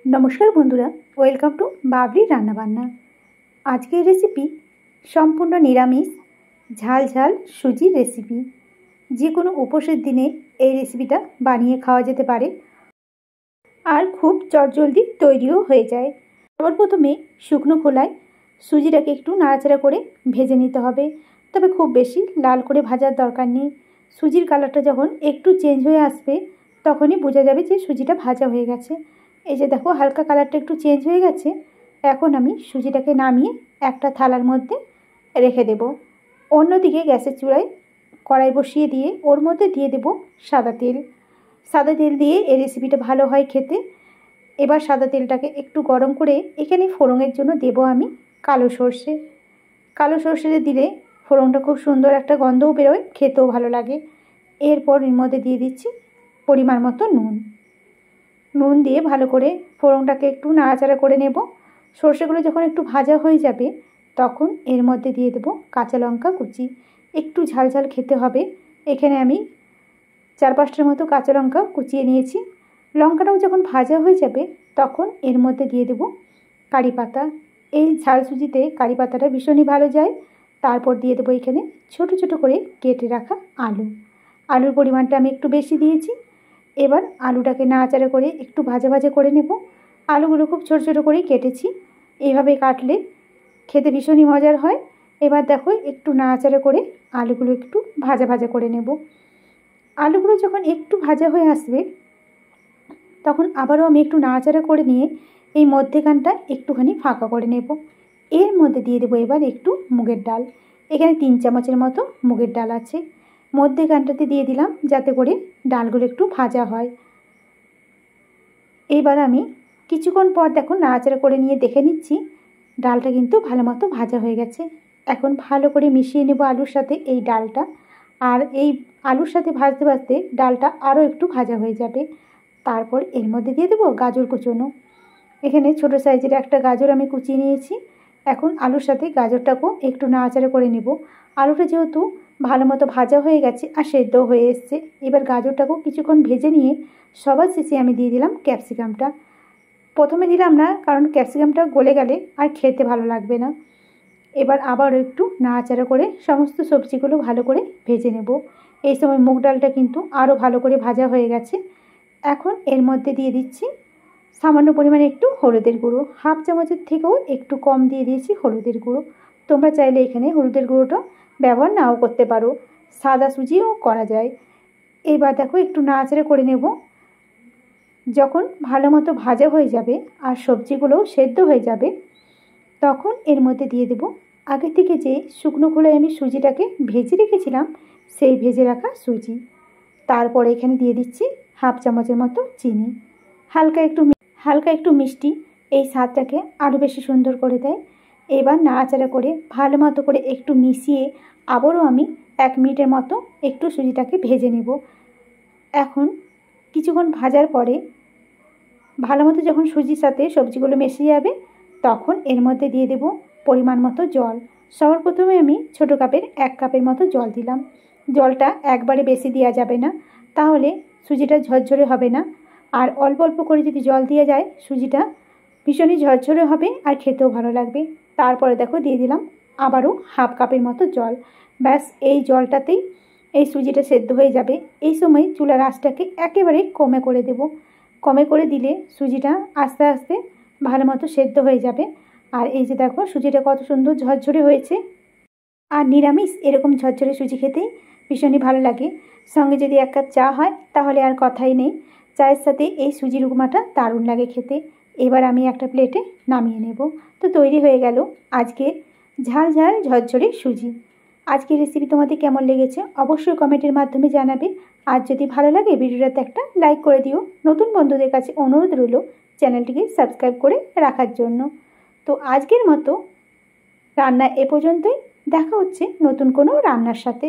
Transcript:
নমস্কার বন্ধুরা, welcome to Babli রান্নাবান্না। আজকের রেসিপি সম্পূর্ণ নিরামিষ ঝাল ঝাল সুজির রেসিপি। যে কোনো উপোসের দিনে এই রেসিপিটা বানিয়ে খাওয়া যেতে পারে আর খুব চটজলদি তৈরিও হয়ে যায়। সবার প্রথমে শুকনো খোলায় সুজিটাকে একটু নাড়াচাড়া করে ভেজে নিতে হবে, তবে খুব বেশি লাল করে ভাজার দরকার নেই। সুজির কালারটা যখন একটু চেঞ্জ হয়ে আসবে তখনই বোঝা যাবে যে সুজিটা ভাজা হয়ে গেছে। এই যে দেখো, হালকা কালারটা একটু চেঞ্জ হয়ে গেছে। এখন আমি সুজিটাকে নামিয়ে একটা থালার মধ্যে রেখে দেব। অন্যদিকে গ্যাসের চুলায় কড়াই বসিয়ে দিয়ে ওর মধ্যে দিয়ে দেব সাদা তেল। সাদা তেল দিয়ে এই রেসিপিটা ভালো হয় খেতে। এবার সাদা তেলটাকে একটু গরম করে এখানে ফোড়নের জন্য দেব আমি কালো সর্ষে। কালো সর্ষে দিলে ফোড়নটা খুব সুন্দর একটা গন্ধও বেরোয়, খেতেও ভালো লাগে। এরপর এর মধ্যে দিয়ে দিচ্ছি পরিমাণ মতো নুন দিয়ে ভালো করে ফোড়নটাকে একটু নাড়াচাড়া করে নেব। সর্ষেগুলো যখন একটু ভাজা হয়ে যাবে তখন এর মধ্যে দিয়ে দেব কাঁচা লঙ্কা কুচি। একটু ঝাল ঝাল খেতে হবে। এখানে আমি 4-5টার মতো কাঁচা লঙ্কা কুচিয়ে নিয়েছি। লঙ্কাটাও যখন ভাজা হয়ে যাবে তখন এর মধ্যে দিয়ে দেব কারি পাতা। এই ঝাল সুজিতে কারি পাতাটা ভীষণই ভালো যায়। তারপর দিয়ে দেবো এখানে ছোট ছোট করে কেটে রাখা আলুর পরিমাণটা আমি একটু বেশি দিয়েছি। এবার আলুটাকে নাড়াচাড়া করে একটু ভাজা ভাজা করে নেব। আলুগুলো খুব ছোট ছোট করেই কেটেছি। এইভাবে কাটলে খেতে ভীষণই মজার হয়। এবার দেখো, একটু নাড়াচাড়া করে আলুগুলো একটু ভাজা ভাজা করে নেব। আলুগুলো যখন একটু ভাজা হয়ে আসবে তখন আবারও আমি একটু নাড়াচাড়া করে নিয়ে এই মধ্যেখানটা একটুখানি ফাঁকা করে নেব। এর মধ্যে দিয়ে দেবো এবার একটু মুগের ডাল। এখানে 3 চামচের মতো মুগের ডাল আছে। মধ্যেখানটাতে দিয়ে দিলাম যাতে করে ডালগুলো একটু ভাজা হয়। এইবার আমি কিছুক্ষণ পর দেখো নাড়াচাড়া করে নিয়ে দেখে নিচ্ছি ডালটা কিন্তু ভালো মতো ভাজা হয়ে গেছে। এখন ভালো করে মিশিয়ে নেব আলুর সাথে এই ডালটা। আর এই আলুর সাথে ভাজতে ভাজতে ডালটা আরও একটু ভাজা হয়ে যাবে। তারপর এর মধ্যে দিয়ে দেবো গাজর কুচোনো। এখানে ছোটো সাইজের একটা গাজর আমি কুচিয়ে নিয়েছি। এখন আলুর সাথে গাজরটাকেও একটু নাড়াচাড়া করে নেব। আলুটা যেহেতু ভালো মতো ভাজা হয়ে গেছে আর সেদ্ধ হয়ে এসছে, এবার গাজরটাকেও কিছুক্ষণ ভেজে নিয়ে সবার শেষে আমি দিয়ে দিলাম ক্যাপসিকামটা। প্রথমে দিলাম না, কারণ ক্যাপসিকামটা গলে গেলে আর খেতে ভালো লাগবে না। এবার আবারও একটু নাড়াচাড়া করে সমস্ত সবজিগুলো ভালো করে ভেজে নেব। এই সময় মুগ ডালটা কিন্তু আরও ভালো করে ভাজা হয়ে গেছে। এখন এর মধ্যে দিয়ে দিচ্ছি সামান্য পরিমাণে একটু হলুদের গুঁড়ো। 1/2 চামচের থেকেও একটু কম দিয়ে দিয়েছি হলুদের গুঁড়ো। তোমরা চাইলে এখানে হলুদের গুঁড়োটা ব্যবহার নাও করতে পারো, সাদা সুজিও করা যায়। এবার দেখো একটু নাড়াচাড়া করে নেব। যখন ভালো মতো ভাজা হয়ে যাবে আর সবজিগুলোও সেদ্ধ হয়ে যাবে তখন এর মধ্যে দিয়ে দেব আগে থেকে যে শুকনো খোলায় আমি সুজিটাকে ভেজে রেখেছিলাম সেই ভেজে রাখা সুজি। তারপর এখানে দিয়ে দিচ্ছি 1/2 চামচের মতো চিনি। হালকা একটু মিষ্টি এই স্বাদটাকে আরও বেশি সুন্দর করে দেয়। এবার নাড়াচাড়া করে ভালো মতো করে একটু মিশিয়ে আবারও আমি 1 মিনিটের মতো একটু সুজিটাকে ভেজে নেব। এখন কিছুক্ষণ ভাজার পরে ভালো মতো যখন সুজির সাথে সবজিগুলো মিশে যাবে তখন এর মধ্যে দিয়ে দেব পরিমাণ মতো জল। সবার প্রথমে আমি ছোটো কাপের 1 কাপের মতো জল দিলাম। জলটা একবারে বেশি দেওয়া যাবে না, তাহলে সুজিটা ঝরঝরে হবে না। আর অল্প অল্প করে যদি জল দেওয়া যায় সুজিটা ভীষণই ঝরঝরে হবে আর খেতেও ভালো লাগবে। তারপরে দেখো দিয়ে দিলাম আবারও 1/2 কাপের মতো জল। ব্যাস, এই জলটাতেই এই সুজিটা সেদ্ধ হয়ে যাবে। এই সময় চুলার আঁচটাকে একেবারে কমে করে দেব। কমে করে দিলে সুজিটা আস্তে আস্তে ভালো মতো সেদ্ধ হয়ে যাবে। আর এই যে দেখো সুজিটা কত সুন্দর ঝরঝরে হয়েছে। আর নিরামিষ এরকম ঝরঝরে সুজি খেতেই ভীষণই ভালো লাগে। সঙ্গে যদি 1 কাপ চা হয় তাহলে আর কথাই নেই। চায়ের সাথে এই সুজির উপমাটা দারুণ লাগে খেতে। এবার আমি একটা প্লেটে নামিয়ে নেব। তো তৈরি হয়ে গেল আজকে ঝাল ঝাল ঝরঝরে সুজি। আজকের রেসিপি তোমাদের কেমন লেগেছে অবশ্যই কমেন্টের মাধ্যমে জানাবে। আর যদি ভালো লাগে ভিডিওটাতে একটা লাইক করে দিও। নতুন বন্ধুদের কাছে অনুরোধ রইল চ্যানেলটিকে সাবস্ক্রাইব করে রাখার জন্য। তো আজকের মতো রান্না এ পর্যন্তই। দেখা হচ্ছে নতুন কোনো রান্নার সাথে।